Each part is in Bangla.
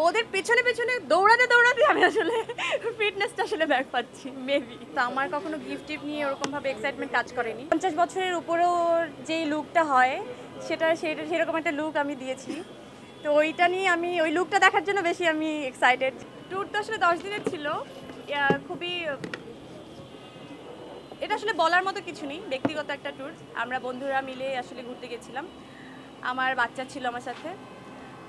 ওদের পেছনে পেছনে দৌড়াতে দৌড়াতে আমি আসলে ফিটনেসটা আসলে ব্যাক পাচ্ছি মেবি। তো আমার কখনো গিফট টিফট নিয়ে ওরকমভাবে এক্সাইটমেন্ট কাজ করেনি। 50 বছরের উপরেও যেই লুকটা হয় সেরকম একটা লুক আমি দিয়েছি। তো ওইটা নিয়ে আমি ওই লুকটা দেখার জন্য বেশি আমি এক্সাইটেড। ট্যুর তো আসলে 10 দিনের ছিল। খুবই এটা আসলে বলার মতো কিছু নেই, ব্যক্তিগত একটা ট্যুর। আমরা বন্ধুরা মিলে আসলে ঘুরতে গেছিলাম, আমার বাচ্চা ছিল আমার সাথে।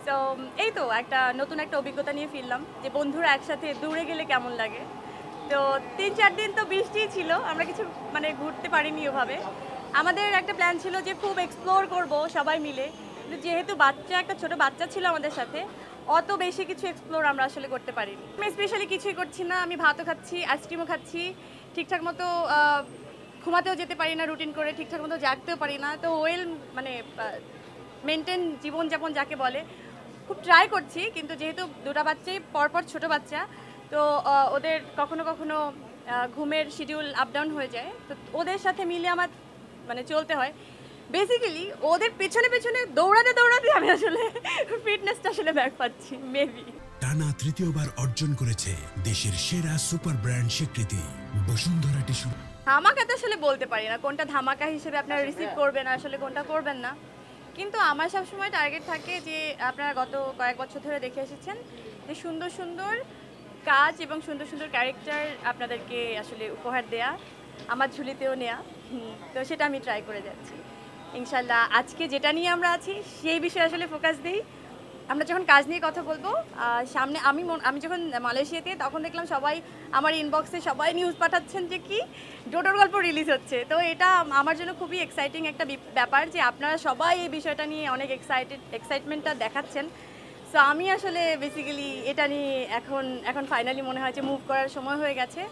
তো এই তো একটা নতুন একটা অভিজ্ঞতা নিয়ে ফিরলাম যে বন্ধুরা একসাথে দূরে গেলে কেমন লাগে। তো 3-4 দিন তো বৃষ্টি ছিল, আমরা কিছু মানে ঘুরতে পারিনি ওভাবে। আমাদের একটা প্ল্যান ছিল যে খুব এক্সপ্লোর করব সবাই মিলে, কিন্তু যেহেতু একটা ছোট বাচ্চা ছিল আমাদের সাথে, অত বেশি কিছু এক্সপ্লোর আমরা আসলে করতে পারিনি। আমি স্পেশালি কিছুই করছি না, আমি ভাতও খাচ্ছি, আইসক্রিমও খাচ্ছি, ঠিকঠাক মতো ঘুমাতেও যেতে পারি না রুটিন করে, ঠিকঠাক মতো জাগতেও পারি না। তো মানে মেনটেন জীবনযাপন যাকে বলে, খুব ট্রাই করছি, কিন্তু যেহেতু দুটো বাচ্চাই পরপর ছোট বাচ্চা, তো ওদের কখনো কখনো ঘুমের শিডিউল আপ ডাউন হয়ে যায়। তো ওদের সাথে মিলে আমার মানে চলতে হয়। বেসিক্যালি ওদের পেছনে পেছনে দৌড়াতে দৌড়াতে আমি আসলে ফিটনেসটা আসলে ব্যাক পাচ্ছি মেবি। টানা তৃতীয়বার অর্জন করেছে দেশের সেরা সুপার ব্র্যান্ড স্বীকৃতি বসুন্ধরা টিস্যু। ধামাকা তো আসলে বলতে পারি না কোনটা ধামাকা হিসেবে আপনারা রিসিভ করবেন আসলে কোনটা করবেন না, কিন্তু আমার সবসময় টার্গেট থাকে যে আপনারা গত কয়েক বছর ধরে দেখে এসেছেন যে সুন্দর সুন্দর কাজ এবং সুন্দর সুন্দর ক্যারেক্টার আপনাদেরকে আসলে উপহার দেয়া, আমার ঝুলিতেও নেয়া। তো সেটা আমি ট্রাই করে যাচ্ছি ইনশাল্লাহ। আজকে যেটা নিয়ে আমরা আছি সেই বিষয়ে আসলে ফোকাস দিই। আমরা যখন কাজ নিয়ে কথা বলবো সামনে, আমি যখন মালয়েশিয়াতে, তখন দেখলাম সবাই আমার ইনবক্সে সবাই নিউজ পাঠাচ্ছেন যে কি ডোডোর গল্প রিলিজ হচ্ছে। তো এটা আমার জন্য খুবই এক্সাইটিং একটা ব্যাপার যে আপনারা সবাই এই বিষয়টা নিয়ে অনেক এক্সাইটমেন্টটা দেখাচ্ছেন। সো আমি আসলে বেসিক্যালি এটা নিয়ে এখন ফাইনালি মনে হয় যে মুভ করার সময় হয়ে গেছে।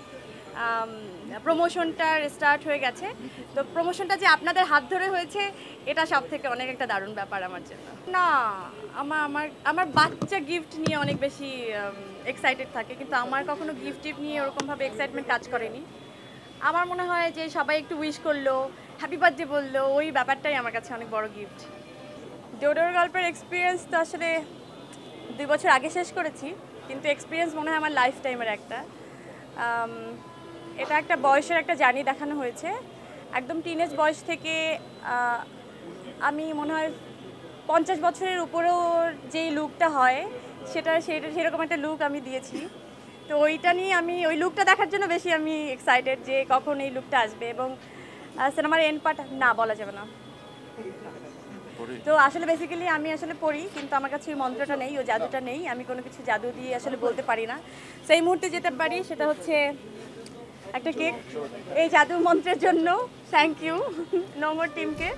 প্রমোশনটা স্টার্ট হয়ে গেছে। তো প্রমোশনটা যে আপনাদের হাত ধরে হয়েছে, এটা সব থেকে অনেক একটা দারুণ ব্যাপার আমার জন্য। না, আমার বাচ্চা গিফট নিয়ে অনেক বেশি এক্সাইটেড থাকে, কিন্তু আমার কখনো গিফট টিফট নিয়ে ওরকমভাবে এক্সাইটমেন্ট কাজ করেনি। আমার মনে হয় যে সবাই একটু উইশ করলো, হ্যাপি বার্থডে বললো, ওই ব্যাপারটাই আমার কাছে অনেক বড় গিফট। ডোডোর গল্পের এক্সপিরিয়েন্স তো আসলে 2 বছর আগে শেষ করেছি, কিন্তু এক্সপিরিয়েন্স মনে হয় আমার লাইফ টাইমের একটা। এটা একটা বয়সের একটা জার্নি দেখানো হয়েছে, একদম টিনেজ বয়স থেকে আমি মনে হয় 50 বছরের উপরেও যেই লুকটা হয় সেরকম একটা লুক আমি দিয়েছি। তো ওইটা নিয়ে আমি ওই লুকটা দেখার জন্য বেশি আমি এক্সাইটেড যে কখন এই লুকটা আসবে। এবং সিনেমার এন্ড পার্ট না বলা যাবে না। তো আসলে বেসিক্যালি আমি আসলে পড়ি, কিন্তু আমার কাছে ওই মন্ত্রটা নেই, ওই জাদুটা নেই, আমি কোনো কিছু জাদু দিয়ে আসলে বলতে পারি না। সেই মুহূর্তে যেতে পারি সেটা হচ্ছে একটা কেক। এই জাদু মন্ত্রের জন্য থ্যাংক ইউ নোমর টিমকে।